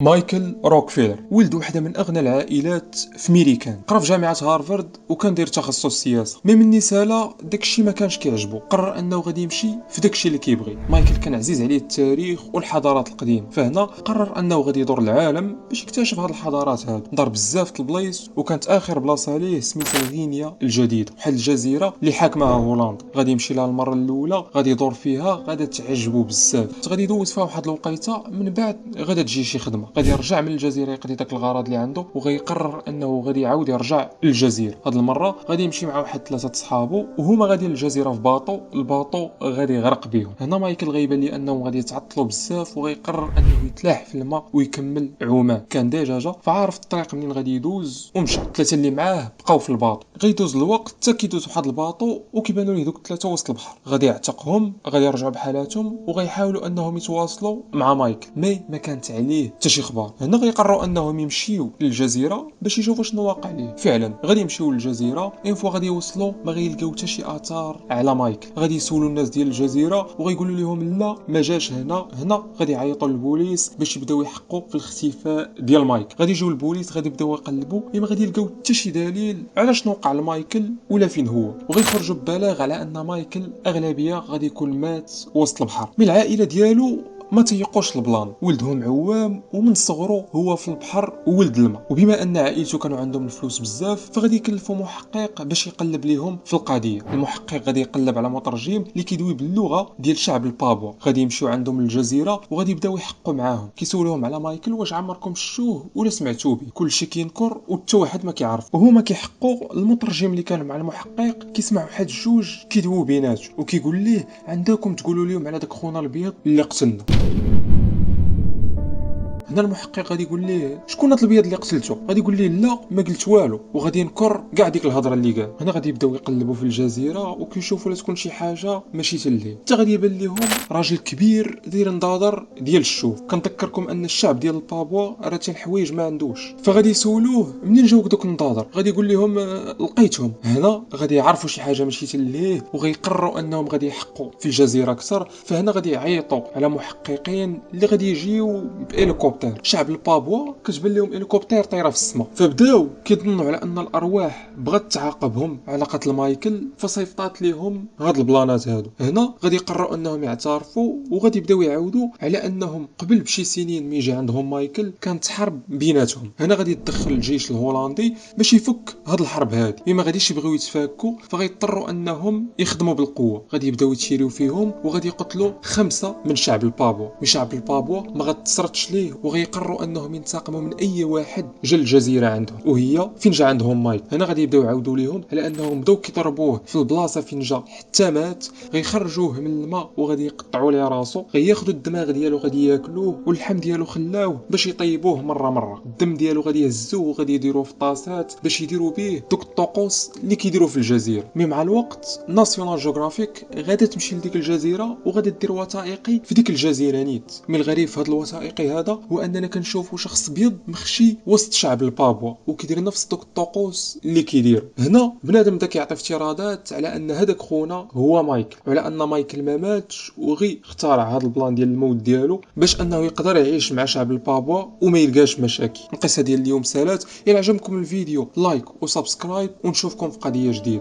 مايكل روكفيلر ولد وحده من اغنى العائلات في ميريكان. قرا في جامعه هارفارد وكان داير تخصص السياسه. من نساله داكشي ما كانش كيعجبو، قرر انه غادي يمشي في داكشي اللي كيبغي. مايكل كان عزيز عليه التاريخ والحضارات القديمه، فهنا قرر انه غادي يدور العالم باش يكتشف هاد الحضارات هادو. دار بزاف د البلايص وكانت اخر بلاصه ليه سميتها غينيا الجديده، واحد الجزيره اللي حاكمها هولندا. غادي يمشي لها المره الاولى، غادي يدور فيها، غادي تعجبو بزاف. غادي يدوز فيها واحد الوقيته، من بعد غادي تجي شي خدمه، غادي يرجع من الجزيره يقضي داك الغرض اللي عنده، وغيقرر انه غادي يعاود يرجع للجزيره. هاد المره غادي يمشي مع واحد ثلاثه صحابو وهما غادي للجزيره في باطو. الباطو غادي يغرق بهم. هنا مايكل غيبان لي انهم غادي يتعطلوا بزاف، وغيقرر انه يتلاح في الماء ويكمل عومان. كان ديجا فعارف الطريق منين غادي يدوز ومشى. ثلاثه اللي معاه بقاو في الباطو. غيدوز الوقت حتى كيدوز واحد الباطو وكيبانوا ليه دوك الثلاثه وسط البحر. غادي يعتقهم، غادي يرجعوا بحالاتهم وغيحاولوا انهم يتواصلوا مع مايكل، ما كانت عليه حتى شي اخبار. هنا غيقرروا انهم يمشيو للجزيره باش يشوفوا شنو واقع ليه. فعلا غادي يمشيو للجزيره. اين فوا غادي يوصلوا ما غيلقاو حتى شي اثار على مايكل. غادي يسولوا الناس ديال الجزيره وغيقولوا لهم لا، ما جاش هنا غادي يعيطوا للبوليس باش يبداو يحققوا في الاختفاء ديال مايكل. غادي يجيو البوليس، غادي يبداو يقلبوا، ما غادي يلقاو حتى شي دليل على شنو وقع لمايكل ولا فين هو. وغيخرجوا ببلاغ على ان مايكل اغلبيه غادي يكون مات وسط البحر. من العائله ديالو ما تيقوش البلان، ولدهم عوام ومن صغره هو في البحر وولد الماء. وبما ان عائلته كانوا عندهم الفلوس بزاف، فغادي يكلفوا محقق باش يقلب ليهم في القضيه. المحقق غادي يقلب على مترجم اللي كيدوي باللغه ديال شعب البابوا. غادي يمشيو عندهم للجزيره وغادي يبداو يحقوا معاهم، كيسولوهم على مايكل واش عمركم شفتوه ولا سمعتوا به. كلشي كينكر وحتى واحد ما كيعرف. وهما كيحقوا، المترجم اللي كان مع المحقق كيسمع واحد جوج كيدويو بيناتهم وكيقول ليه عندكم تقولوا لهم على داك خونا الابيض اللي قتلنا. هنا المحقق غادي يقول ليه شكون هاد الابيض اللي قتلته؟ غادي يقول ليه لا ما قلت والو، وغادي ينكر كاع ديك الهضره اللي قال. هنا غادي يبداو يقلبوا في الجزيره وكيشوفوا لا تكون شي حاجه ماشي تليه. حتى غادي يبان لهم راجل كبير داير نضاضر ديال الشوف. كنذكركم ان الشعب ديال البابوا راه حتى الحوايج ما عندوش. فغادي يسولوه منين جاوك دوك النضاضر؟ غادي يقول لهم لقيتهم. هنا غادي يعرفوا شي حاجه ماشي تليه وغيقرروا انهم غادي يحقوا في الجزيره اكثر. فهنا غادي يعيطوا على محققين اللي غادي يجيو بهليكوبتر. شعب البابوا كتبان لهم هليكوبتر طايره في السماء، فبداو كيظنوا على ان الارواح بغات تعاقبهم على قتل مايكل، فصيفطات لهم هاد البلانات هادو. هنا غادي يقرروا انهم يعترفوا وغادي يبداو يعاودوا على انهم قبل بشي سنين مي جا عندهم مايكل كانت حرب بيناتهم. هنا غادي يتدخل الجيش الهولندي باش يفك هاد الحرب هادي. ما غاديش يبغيو يتفاكوا، فغيضطروا انهم يخدموا بالقوه. غادي يبداو يتشيريو فيهم وغادي يقتلوا 5 من شعب البابوا. شعب البابوا ما غتصرتش ليه وغيقرروا انهم ينتقموا من اي واحد جا الجزيره عندهم، وهي فين جا عندهم مايك. هنا غادي يبداو يعاودوا ليهم على انهم بداو كيضربوه في البلاصه فين جا حتى مات. غيخرجوه من الماء وغادي يقطعوا ليه راسو. غياخذوا الدماغ ديالو غادي ياكلوه، واللحم ديالو خلاوه باش يطيبوه مره. الدم ديالو غادي يهزوه وغادي يديروه في طاسات باش يديروا به دوك الطقوس اللي كيديروا في الجزيره. مع الوقت ناسيونال جيوغرافيك غادا تمشي لديك الجزيره وغادي دير وثائقي في ديك الجزيره نيت. الغريب في هذا الوثائقي هذا هو اننا كنشوفوا شخص بيض مخشي وسط شعب البابوا وكيدير نفس دوك الطقوس اللي كيدير. هنا بنادم بدا كيعطي افتراضات على ان هذاك خونا هو مايكل، وعلى ان مايكل ما ماتش وغي اخترع هذا البلان ديال الموت ديالو باش انه يقدر يعيش مع شعب البابوا وما يلقاش مشاكل. القصه ديال اليوم سالات. الى عجبكم الفيديو لايك وسبسكرايب، ونشوفكم في قضيه جديده.